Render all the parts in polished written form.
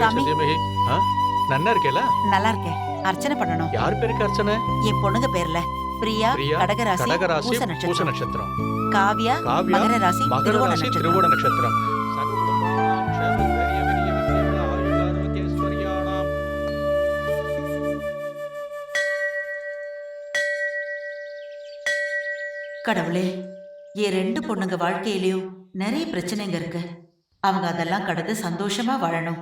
சாமி. நன்னா இருக்கேல? நல்லா இருக்கேன். அர்ச்சனை பண்ணணும். யார் பேருக்கு அர்ச்சனை? என் பொண்ணுங்க பேர்ல. பிரியா கடகராசி பூச பூச நட்சத்திரம். நட்சத்திரம். காவ்யா மகர ராசி மகர திருவோண ராசி நட்சத்திரம். திருவோண நட்சத்திரம். சககுடும்பானாம் க்ஷேம தைரிய விரிய வித்யேன ஆயுராரோக்யைஸ்வர்யாணாம். கடவுளே, என் 2 பொண்ணுங்க வாழ்க்கையிலயும் நிறைய பிரச்சனைங்க இருக்கு. அவங்க அதெல்லாம் கடந்து சந்தோஷமா வாழணும்.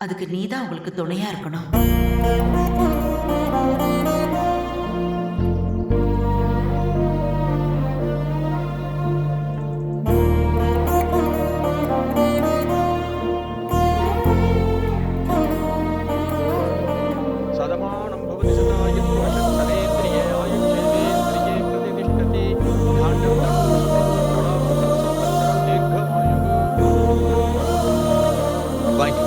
அதுக்கு நீதான் உங்களுக்கு துணையா இருக்கணும். சதமானம் பவதி சதாய புருஷம் சதேந்திரியே ஆயுட்சேவேந்திரியே பிரதிதிஷ்டதி தாண்டவம் சம்பத்சரம் தீர்க்கமாயுः. வாங்கி.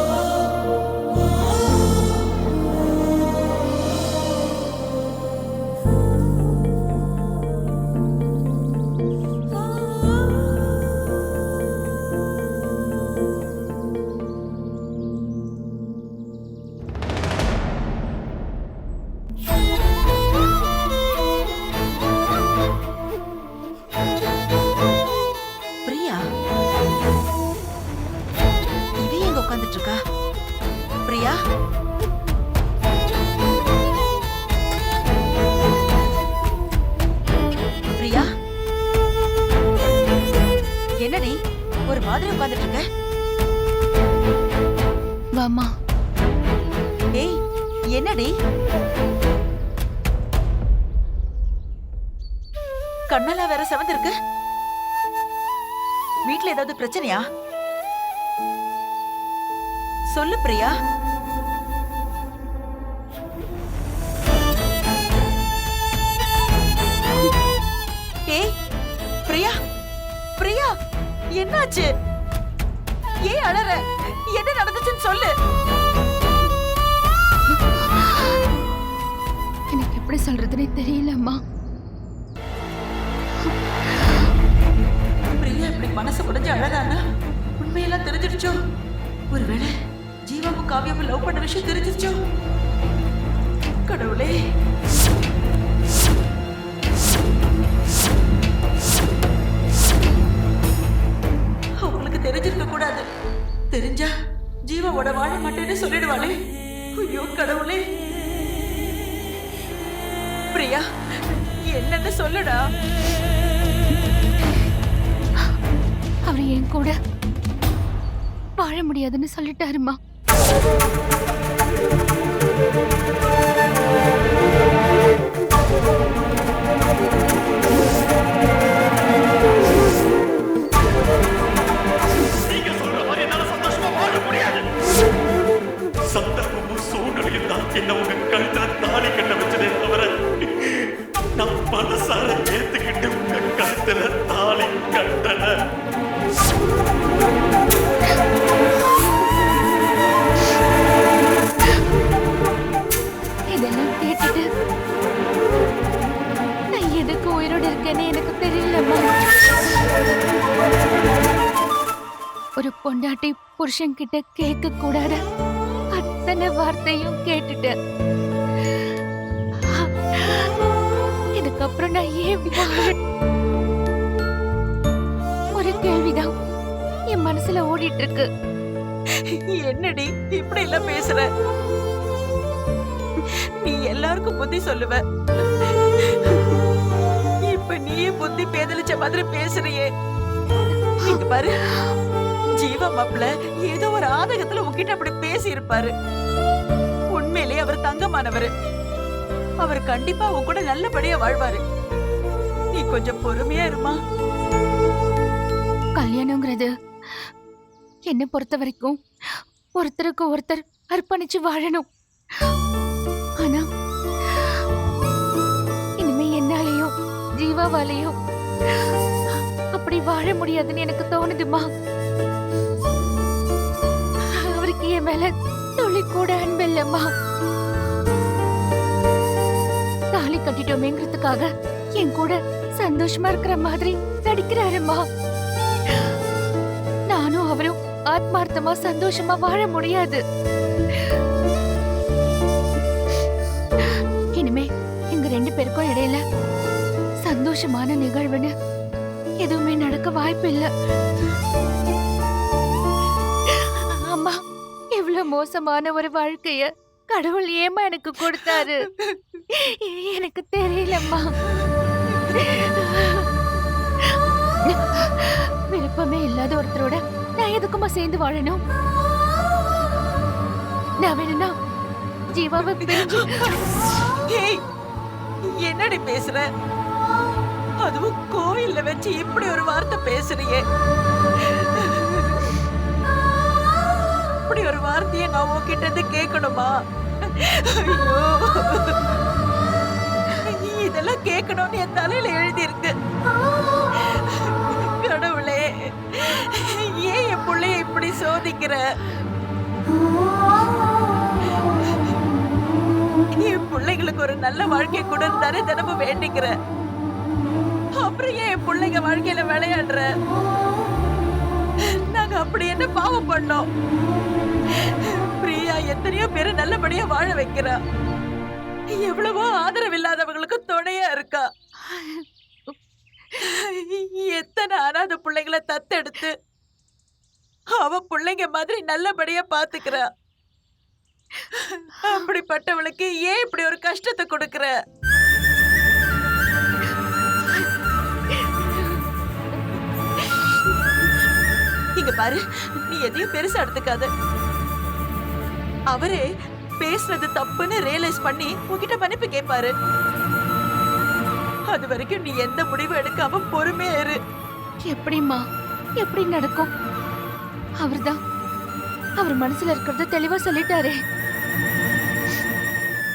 பிரியா, இவ எங்க உட்கார்ந்துட்டு இருக்கா? பிரியா, பிரியா, என்னடி ஒரு மாதிரி உட்கார்ந்துட்டு இருக்க? வாமா. ஏய், என்னடி கண்ணெல்லாம் வேற செவந்திருக்கு. வீட்ல ஏதாவது பிரச்சனையா? சொல்லு பிரியா. ஏய் பிரியா, பிரியா, என்னாச்சு? ஏன் அழற? என்ன நடந்துச்சுன்னு சொல்லு. எனக்கு எப்படி சொல்றதுன்னே தெரியலம்மா. பிரியா இப்படி மனசு உடைஞ்சு அழறானா உண்மையெல்லாம் தெரிஞ்சிருச்சோ? ஒருவேளை ஜீவாவும் காவியாவும் லவ் பண்ண விஷயம் தெரிஞ்சிருச்சோ? கடவுளே, அவங்களுக்கு தெரிஞ்சிருக்க கூடாது. தெரிஞ்சா ஜீவாவோட வாழ மாட்டேன்னு சொல்லிடுவாளே. ஐயோ கடவுளே. பிரியா, என்னன்னு சொல்லுடா. அவர் என் கூட வாழ முடியாதுன்னு சொல்லிட்டாருமா. நீங்க சொல்ற மாதிரி என்னால சந்தோஷமா வாழ முடியாது. சந்தர்ப்பமும் சூழ்நிலையும் தான் என்ன உங்க கழுத்துல தாலி கட்ட வச்சதே தவிர நான் மனசார ஏத்துக்கிட்டு உங்க கழுத்துல தாலி கட்டல. இதெல்லாம் கேட்டுட்டு நான் எதுக்கு உயிரோடு இருக்கேன்னு எனக்கு தெரியலம்மா. ஒரு பொண்டாட்டி புருஷன் கிட்ட கேட்க கூடாத அத்தனை வார்த்தையும் கேட்டுட்டேன். இதுக்கப்புறம் நான் ஏன் ஒரு கேள்விதான் என் மனசுல ஓடிட்டு இருக்கு. என்னடி இப்படி எல்லாம் பேசுற? நீ எல்லாருக்கும் புத்தி சொல்லுவ. இப்ப நீயே புத்தி பேதலிச்ச மாதிரி பேசுறியே. இங்க பாரு, ஜீவா மாப்பிள்ள ஏதோ ஒரு ஆதகத்துல உன்கிட்ட அப்படி பேசி இருப்பாரு. உண்மையிலேயே அவர் தங்கமானவரு. அவர் கண்டிப்பா உன் கூட நல்லபடியா வாழ்வாரு. நீ கொஞ்சம் பொறுமையா இருமா. கல்யாணங்கிறது என்ன பொறுத்த வரைக்கும் ஒருத்தருக்கு ஒருத்தர் அர்ப்பணிச்சு வாழணும். ஆனா இனிமே என்னாலேயோ ஜீவாவாலேயோ அப்படி வாழ முடியாதுன்னு எனக்கு தோணுதுமா. அவருக்கு என் மேல துளி கூட அன்பில்லம்மா. தாலி கட்டிட்டோமேங்கிறதுக்காக என் கூட சந்தோஷமா இருக்கிற மாதிரி நடிக்கிறாருமா. நானும் அவரும் ஆத்மார்த்தமா சந்தோஷமா வாழ முடியாது. இனிமே எங்க 2 பேருக்கும் இடையில சந்தோஷமான நிகழ்வுன்னு எதுவுமே நடக்க வாய்ப்பு இல்ல. அம்மா, எவ்வளவு மோசமான ஒரு வாழ்க்கைய கடவுள் ஏமா எனக்கு கொடுத்தாரு எனக்கு தெரியலம்மா. விருப்பமே இல்லாத ஒருத்தரோட நான் எதுக்குமா சேர்ந்து வாழணும்? நான் வேணும்னா ஜீவாவை பிரிஞ்சு. ஏய், என்னடி பேசுற? அதுவும் கோயில்ல வச்சு இப்படி ஒரு வார்த்தை பேசுறியே. இப்படி ஒரு வார்த்தையை நான் உன்கிட்ட இருந்து கேட்கணுமா? ஐயோ, இதெல்லாம் கேட்கணும்னு என் தலையில எழுதி இருக்கு. கடவுளே, ஏன் என் பிள்ளைய இப்படி சோதிக்கிற? என் பிள்ளைங்களுக்கு ஒரு நல்ல வாழ்க்கை கூட தானே தினமும் வேண்டிக்கிற. அப்புறம் ஏன் என் பிள்ளைங்க வாழ்க்கையில விளையாடுற? நாங்க அப்படி என்ன பாவம் பண்ணோம்? பிரியா எத்தனையோ பேரை நல்லபடியா வாழ வைக்கிறா. எவ்வளவோ ஆதரவு இல்லாதவங்களுக்கு துணையா இருக்கா. எத்தனை அனாதை பிள்ளைங்களை தத்தெடுத்து அவ பிள்ளைங்க மாதிரி நல்லபடியா பாத்துக்கிறா. அப்படிப்பட்டவளுக்கு ஏன் இப்படி ஒரு கஷ்டத்தை கொடுக்கற? இங்க பாரு, நீ எதையும் பெருசா எடுத்துக்காத. அவரே பேசுறது தப்புன்னு ரியலைஸ் பண்ணி உன்கிட்ட மன்னிப்பு கேட்பாரு. அது வரைக்கும் நீ எந்த முடிவும் எடுக்காம பொறுமையா இரு. எப்படிம்மா, எப்படி நடக்கும்? அவர்தான் அவர் மனசுல இருக்கிறத தெளிவா சொல்லிட்டாரே.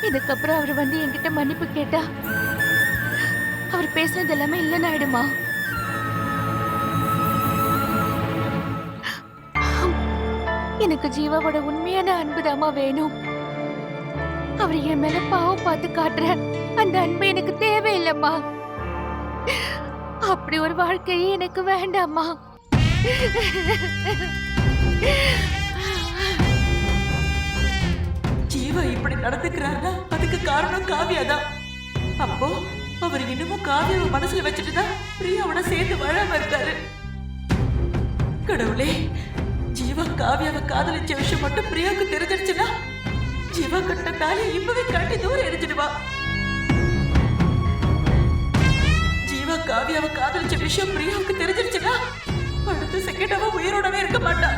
இதுக்கப்புறம் அவர் வந்து என்கிட்ட மன்னிப்பு கேட்டா அவர் பேசுனது எல்லாமே இல்லைன்னு ஆயிடுமா? எனக்கு ஜீவாவோட உண்மையான அன்புதாமா வேணும். அவர் என் மேல பாவம் பார்த்து காட்டுற அந்த அன்பு எனக்கு தேவையில்லைம்மா. அப்படி ஒரு வாழ்க்கையே எனக்கு வேண்டாம்மா. ஜீவா இப்படி நடந்துக்கிறாருன்னா அதுக்கு காரணம் காவியாதான். அப்போ அவர் இன்னமும் காவியாவை மனசுல வச்சுட்டுதான் பிரியாவோட சேர்ந்து வாழாம இருக்காரு. கடவுளே, ஜீவா காவியாவை காதலிச்ச விஷயம் மட்டும் பிரியாவுக்கு தெரிஞ்சிருச்சுன்னா ஜீவா கட்ட தாலி இப்பவே கட்டி தூரம் எரிஞ்சிடுவா. ஜீவா காவியாவை காதலிச்ச விஷயம் பிரியாவுக்கு தெரிஞ்சிருச்சுன்னா அடுத்த செகண்ட் அவ உயிரோடவே இருக்க மாட்டா.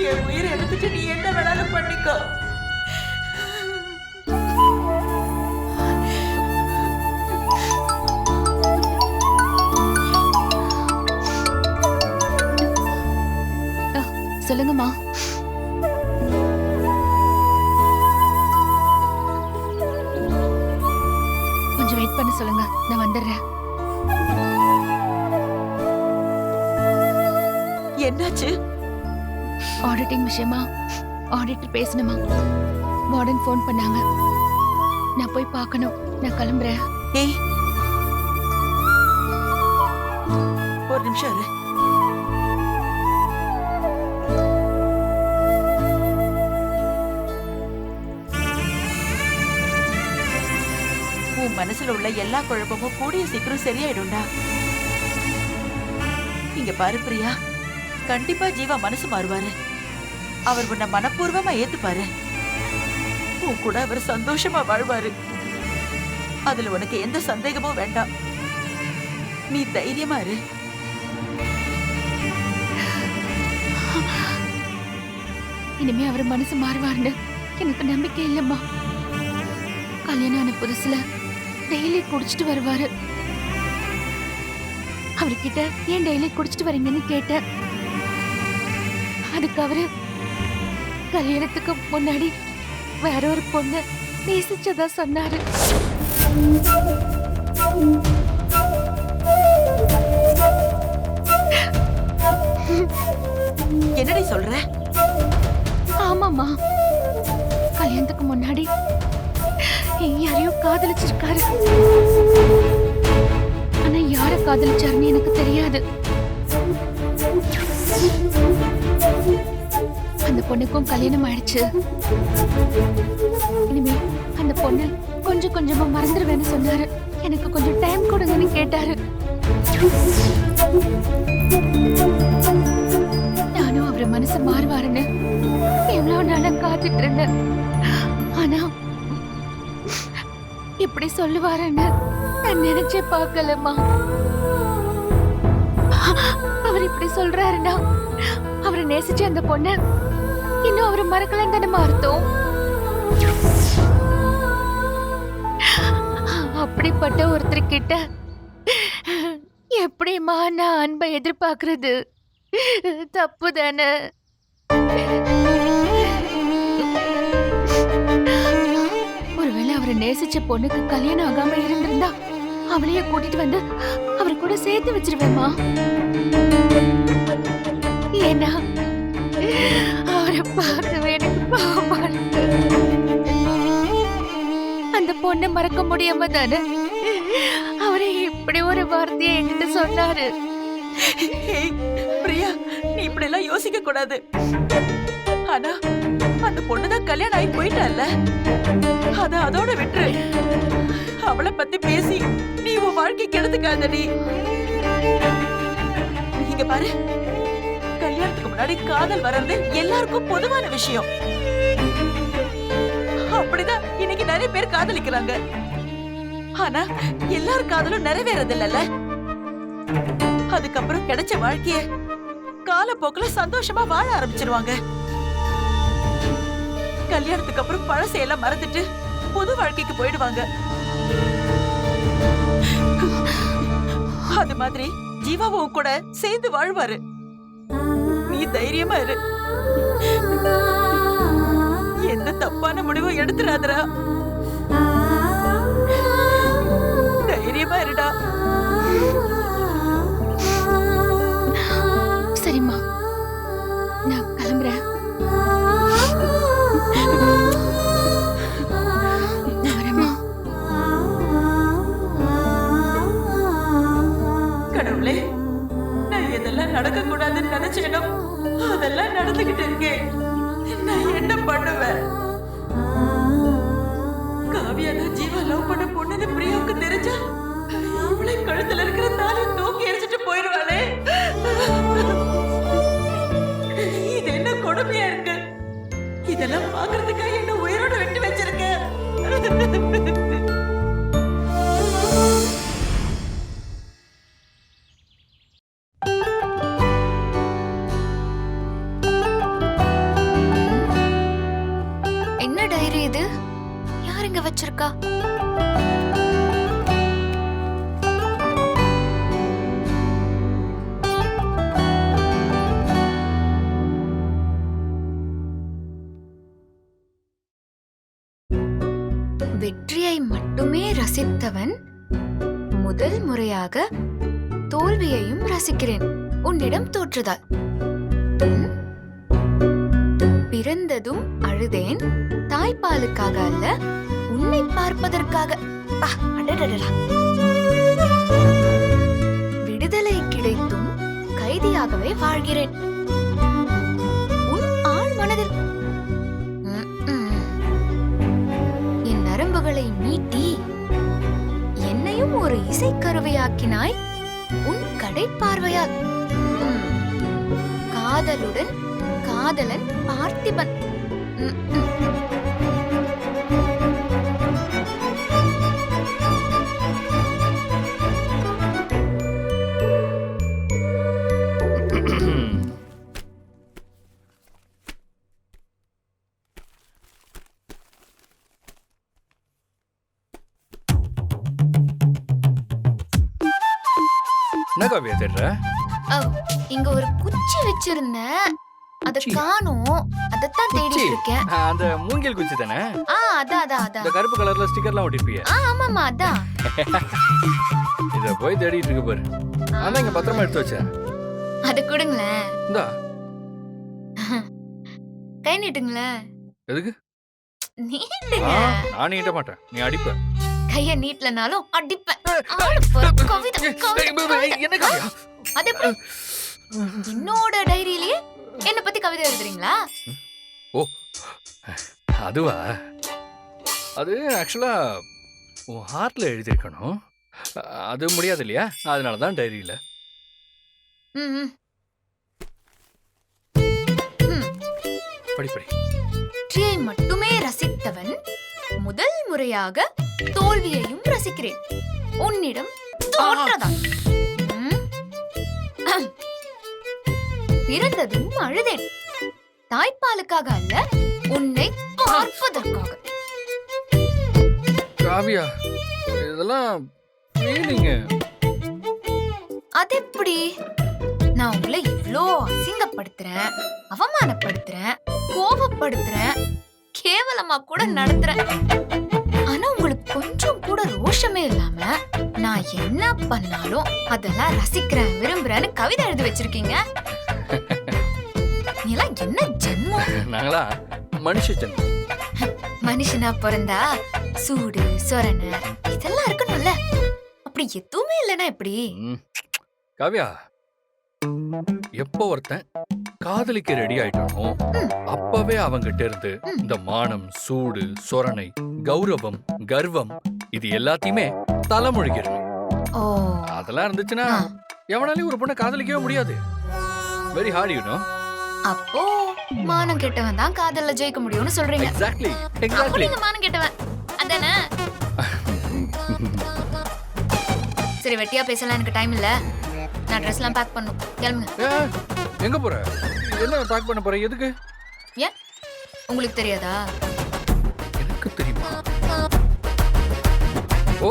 என் உயிரை எடுத்துட்டு நீ என்ன வேணாலும் பண்ணிக்கோ. சொல்லுங்கம்மா. கொஞ்சம் வெயிட் பண்ண சொல்லுங்க, நான் வந்துடுறேன். என்னாச்சு? ஆடிட்டிங் விஷயமா ஆடிட்டர் பேசணுமா? வார்டன் ஃபோன் பண்ணாங்க. நான் போய் பார்க்கணும். நான் கிளம்புறேன். ஏய், ஒரு நிமிஷம் இரு. உன் மனசுல உள்ள எல்லா குழப்பமும் கூடிய சீக்கிரம் சரியாயிடும்டா. இங்க பாரு பிரியா, கண்டிப்பா ஜீவா மனசு மாறுவாரு. அவர் உன்னை மனப்பூர்வமா ஏத்துப்பாரு. உன் கூட அவர் சந்தோஷமா வாழ்வாரு. அதுல உனக்கு எந்த சந்தேகமும் வேண்டாம். நீ தைரியமா இரு. இனிமே அவர் மனசு மாறுவார்னு எனக்கு நம்பிக்கை இல்லம்மா. கல்யாணம் ஆன புதுசுல டெய்லி குடிச்சிட்டு வருவாரு. அவர்கிட்ட ஏன் டெய்லி குடிச்சிட்டு வரீங்கன்னு கேட்டேன். அதுக்கு அவரு கல்யாணத்துக்கு முன்னாடி வேற ஒரு பொண்ணு நேசிச்சதா சொன்னாரு. என்னடி சொல்ற? ஆமாமா, கல்யாணத்துக்கு முன்னாடி யாரையோ காதலிச்சிருக்காரு. ஆனா யார காதலிச்சாருன்னு எனக்கு தெரியாது. அந்த பொண்ணுக்கும் கல்யாணம் ஆயிடுச்சு. இனிமே அந்த பொண்ணு கொஞ்சம் கொஞ்சமா மறந்துடுவேன்னு சொன்னாரு. எனக்கு கொஞ்சம் டைம் கொடுங்கன்னு கேட்டாரு. நானும் அவரு மனசு மாறுவாருன்னு எவ்வளவு நாளா காத்துட்டு இருந்தேன். ஆனா இப்படி சொல்லுவாருன்னு நான் நினைச்சே பார்க்கலம்மா. அவர் இப்படி சொல்றாருன்னா அவரை நேசிச்ச அந்த பொண்ணு இன்னும் அவரை மறக்கலன்னு தானே அர்த்தம். அப்படிப்பட்ட ஒருத்தர் கிட்ட எப்படிமா நான் அன்பை எதிர்பார்க்கறது? தப்பு தானே. ஒருவேளை அவரை நேசிச்ச பொண்ணுக்கு கல்யாணம் ஆகாம இருந்திருந்தா அவளையே கூட்டிட்டு வந்து அவரை கூட சேர்த்து வச்சிருவேம்மா. ஏன்னா அவரை பார்க்கவே எனக்கு பாவமா இருக்கு. அந்த பொண்ணை மறக்க முடியாம தானே அவரை இப்படி ஒரு வார்த்தையை என்கிட்ட சொன்னாரு. ஏய், பிரியா, நீ இப்படி எல்லாம் யோசிக்க கூடாது. ஆனா அந்த பொண்ணுதான் கல்யாணம் ஆகி போயிட்டால, அதோட விட்டுரு. அவளை பத்தி பேசி நீ உன் வாழ்க்கை கெடுத்துக்காதடி. இங்க பாரு, கல்யாணத்துக்கு முன்னாடி காதல் வர்றது எல்லாருக்கும் பொதுவான விஷயம். அப்படிதான் இன்னைக்கு நிறைய பேர் காதலிக்கிறாங்க. ஆனா எல்லார் காதலும் நிறைவேறது இல்லல்ல. அதுக்கப்புறம் கிடைச்ச வாழ்க்கைய காலப்போக்குல சந்தோஷமா வாழ ஆரம்பிச்சிருவாங்க. கல்யாணத்துக்கு அப்புறம் பழசையெல்லாம் மறந்துட்டு புது வாழ்க்கைக்கு போயிடுவாங்க. அது மாதிரி ஜீவாவும் கூட சேர்ந்து வாழ்வாரு. நீ தைரியமா இரு. எந்த தப்பான முடிவும் எடுத்துறாதடா. தைரியமா இருடா. சரிம்மா, நான் கிளம்புறேன். நான் வரேம்மா. கடவுளே, நான் எதெல்லாம் நடக்க கூடாதுன்னு நினைச்சேனோ அதெல்லாம் நடந்துகிட்டு இருக்கேன். நான் என்ன பண்ணுவேன்? காவியாதான் ஜீவா லவ் பண்ண பொண்ணுன்னு பிரியாவுக்கு தெரிஞ்சா இவளை கழுத்துல இருக்கிற தாலி தூக்கி எரிச்சிட்டு போயிடுவாளே. இது என்ன கொடுமையா இருக்கு? இதெல்லாம் பாக்குறதுக்காக என்ன உயிரோட விட்டு வச்சிருக்க. என்ன டைரி இது? யாருங்க வச்சிருக்கா? வெற்றியை மட்டுமே ரசித்தவன் முதல் முறையாக தோல்வியையும் ரசிக்கிறேன் உன்னிடம் தோற்றுதால். பிறந்ததும் அழுதேன், தாய்ப்பாலுக்காக அல்ல, உன்னை பார்ப்பதற்காக. அடடடடா. விடுதலை கிடைத்தும் கைதியாகவே வாழ்கிறேன் உன் ஆழ் மனதில். என் நரம்புகளை மீட்டி என்னையும் ஒரு இசைக்கருவியாக்கினாய் உன் கடை பார்வையால். காதலுடன் காதலன் பார்த்திபன். என்ன காவியா தேடுற? இங்க ஒரு குச்சி வச்சிருந்தேன், அத காணோம். அதத்தான் தேடிட்டு இருக்கேன். அந்த மூங்கில் குச்சி தானே? அதான். இந்த கருப்பு கலர்ல ஸ்டிக்கர்லாம் ஒட்டிருப்பிய? ஆமாமா, அதான். இத போய் தேடிட்டு இருக்கு பாரு. ஆனா இங்க பத்திரமா எடுத்து வச்சேன். அத கொடுங்களேன். இந்தா. கை நீட்டுங்களேன். எதுக்கு? நீட்டுங்க. நான் நீட்ட மாட்டேன், நீ அடிப்ப. கைய நீட்டலனாலும் அடிப்பேன். என்ன காவியா? அது எப்படி? என்னோட டைரியிலேயே என்ன பத்தி கவிதை எழுதுறீங்களா? ஓ அதுவா? அது ஆக்சுவலா உன் ஹார்ட்ல எழுதியிருக்கணும். அது முடியாது இல்லையா? அதனால தான் டைரியில. ம், ம். ம். படி படி. வெற்றியை மட்டுமே ரசித்தவன் முதல் முறையாக தோல்வியையும் ரசிக்கிறேன். உன்னிடம் தோற்றதான். ம். பிறந்ததும் அழுதேன். தாய்ப்பாலுக்காக அல்ல, உன்னை பார்ப்பதற்காக. காவியா, இதெல்லாம் ஃபீலிங். அது எப்படி? நான் உங்களை இவ்ளோ அசிங்கப்படுத்துறேன், அவமானப்படுத்துறேன், கோபப்படுத்துறேன், கேவலமா கூட நடத்துறேன். ஆனா உங்களுக்கு கொஞ்சம் கூட ரோஷமே இல்லாம நான் என்ன பண்ணாலும் அதெல்லாம் ரசிக்கிறேன், விரும்புறேன்னு கவிதை எழுதி வச்சிருக்கீங்க. நீலாம் என்ன ஜென்மம்? நாங்களா மனுஷ ஜென்மம். மனுஷனா பிறந்தா சூடு சொரணை இதெல்லாம் இருக்கணும்ல. அப்படி எதுவுமே இல்லைன்னா எப்படி? காவியா, எப்போ ஒருத்தன் காதலிக்க ரெடி ஆயிட்டானோ அப்பவே அவங்கிட்ட இருந்து இந்த மானம், சூடு, சொரணை, கௌரவம், கர்வம் இது எல்லாத்தையுமே தலைமொழிகிறணும். ஓ, அதெல்லாம் இருந்துச்சுன்னா எவனாலையும் ஒரு பொண்ணை காதலிக்கவே முடியாது. Very hard, you know. அப்போ மானம் கெட்டவன் தான் காதல்ல ஜெயிக்க முடியும்னு சொல்றீங்க. எக்ஸாக்ட்லி அப்போ எக்ஸாக்ட்லி. நீங்க மானம் கெட்டவன் அதானே? சரி, வெட்டியா பேசலாம், எனக்கு டைம் இல்ல. நான் ட்ரெஸ் எல்லாம் பேக் பண்ணும். கிளம்புங்க. எங்க போற? என்ன பேக் பண்ண போற? எதுக்கு? ஏன் உங்களுக்கு தெரியாதா? எனக்கு தெரியுமா? ஓ,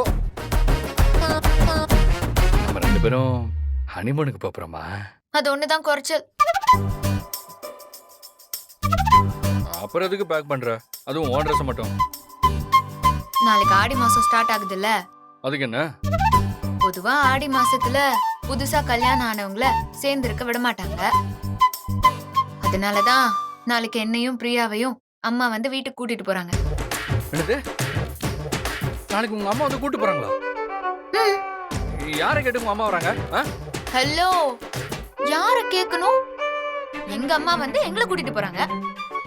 நம்ம 2 பேரும் ஹனிமூனுக்கு போறோமா? அது ஒண்ணுதான் குறைச்சல். அப்புறம் எதுக்கு பேக் பண்ற? அதுவும் ஓன் ட்ரெஸ் மட்டும். நாளைக்கு ஆடி மாசம் ஸ்டார்ட் ஆகுதுல்ல. அதுக்கு என்ன? பொதுவா ஆடி மாசத்துல புதுசா கல்யாணம் ஆனவங்கள சேர்ந்து இருக்க விட மாட்டாங்க. அதனாலதான் நாளைக்கு என்னையும் பிரியாவையும் அம்மா வந்து வீட்டுக்கு கூட்டிட்டு போறாங்க. என்னது? நாளைக்கு உங்க அம்மா வந்து கூட்டு போறாங்களா? யாரை கேட்டு உங்க அம்மா வராங்க? ஹலோ, யார கேட்கணும்? எங்க அம்மா வந்து எங்களை கூட்டிட்டு போறாங்க.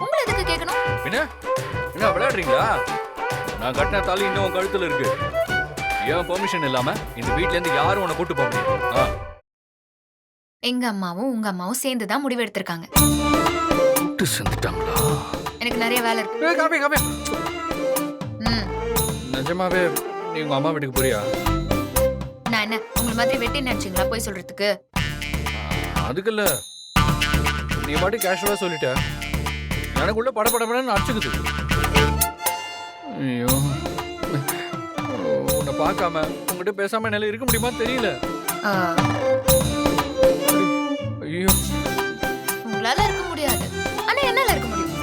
உங்களை எதுக்கு கேட்கணும்? என்ன விளையாடுறீங்களா? நான் கட்டின தாலி இன்னும் உன் கழுத்துல இருக்கு. ஏன் பெர்மிஷன் இல்லாம இந்த வீட்ல இருந்து யாரும் உன்னை கூட்டு போக முடியும்? எங்க அம்மாவும் உங்க அம்மாவும் சேர்ந்து தான் முடிவு எடுத்திருக்காங்க. கூட்டு சேர்ந்துட்டாங்களா? எனக்கு நிறைய வேலை இருக்கு. Coffee coffee. ம். நிஜமாவே நீ உங்க அம்மா வீட்டுக்கு போறியா? நான் என்ன உங்களை மாதிரி வெட்டி நினைச்சீங்களா போய் சொல்றதுக்கு? அதுக்கு இல்ல, நீ பாட்டு கேஷுவலா சொல்லிட்ட. எனக்குள்ள படபடன்னு அடிச்சுக்குது. ஐயோ, உன்னை பார்க்காம உங்ககிட்ட பேசாம என்னால இருக்க முடியுமா தெரியல. ஐயோ, உங்களால இருக்க முடியாது, ஆனா என்னால இருக்க முடியும்.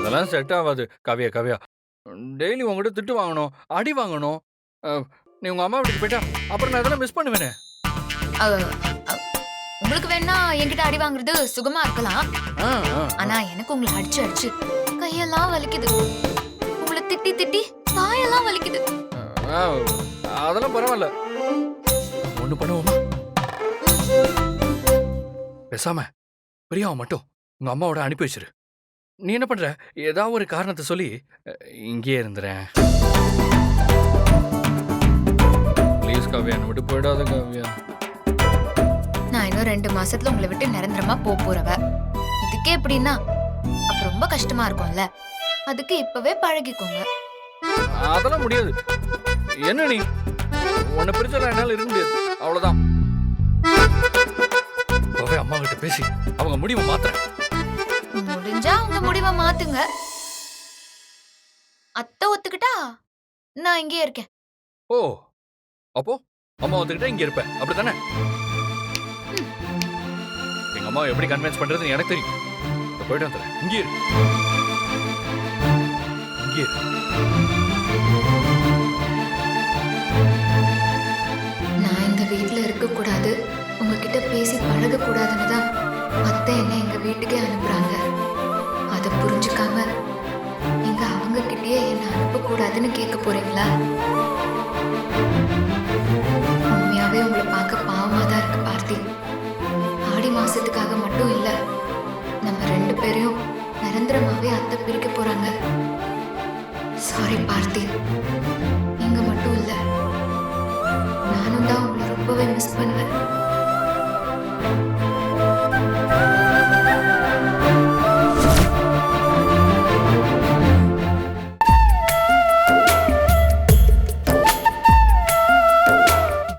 அதெல்லாம் செட் ஆகாது காவியா. காவியா, டெய்லி உங்ககிட்ட திட்டு வாங்கணும், அடி வாங்கணும். நீ உங்க அம்மா வீட்டுக்கு போயிட்டா அப்புறம் நான் அதெல்லாம் மிஸ் பண்ணுவேனே. உங்களுக்கு வேணா என்கிட்ட அடி வாங்குறது சுகமா இருக்கலாம். ஆனா எனக்கு உங்களை அடிச்சு அடிச்சு கையெல்லாம் வலிக்குது. உங்களை திட்டி திட்டி வாயெல்லாம் வலிக்குது. அதெல்லாம் பரவாயில்ல. ஒண்ணு பண்ணுவோமா? பேசாம பிரியாவை மட்டும் உங்க அம்மாவோட அனுப்பி வச்சிரு. நீ என்ன பண்ற? ஏதாவது ஒரு காரணத்தை சொல்லி இங்கேயே இருந்துறேன். ப்ளீஸ் காவியா, என்ன விட்டு போயிடாத காவியா. நான் இன்னும் 2 மாசத்துல உங்களை விட்டு நிரந்தரமா போறவ. இதுக்கே எப்படின்னா அப்ப ரொம்ப கஷ்டமா இருக்கும்ல. அதுக்கு இப்பவே பழகிக்கோங்க. அதெல்லாம் முடியாது. என்ன நீ உன்னை பிரிச்சா என்னால இருக்க முடியாது. அவ்வளவுதான். அம்மா கிட்ட பேசி அவங்க முடிவை மாத்துறேன். முடிஞ்சா உங்க முடிவை மாத்துங்க. அத்தை ஒத்துக்கிட்டா நான் இங்கே இருக்கேன். ஓ, அப்போ அம்மா ஒத்துக்கிட்டா இங்க இருப்பேன், அப்படித்தானே? எங்க அம்மா எப்படி கன்வின்ஸ் பண்றதுன்னு எனக்கு தெரியும். போயிட்டு வந்துடுறேன். இங்கே இரு. இங்கே இரு. நான் இந்த வீட்டுல இருக்க கூடாது, உங்ககிட்ட பேசி பழக கூடாதுன்னு தான் அத்தை என்ன எங்க வீட்டுக்கே அனுப்புறாங்க. அதை புரிஞ்சுக்காம நீங்க அவங்க கிட்டயே என்ன அனுப்ப கூடாதுன்னு கேட்க போறீங்களா? உண்மையாவே உங்களை பார்க்க பாவமா தான் இருக்கு பார்த்தி. ஆடி மாசம் மாசத்துக்காக மட்டும் இல்ல, நம்ம 2 பேரையும் நிரந்தரமாவே அத்தை பிரிக்க போறாங்க. சாரி பார்த்தி, நீங்க மட்டும் இல்ல, நானும் தான் உங்களை ரொம்பவே மிஸ் பண்ணுவேன்.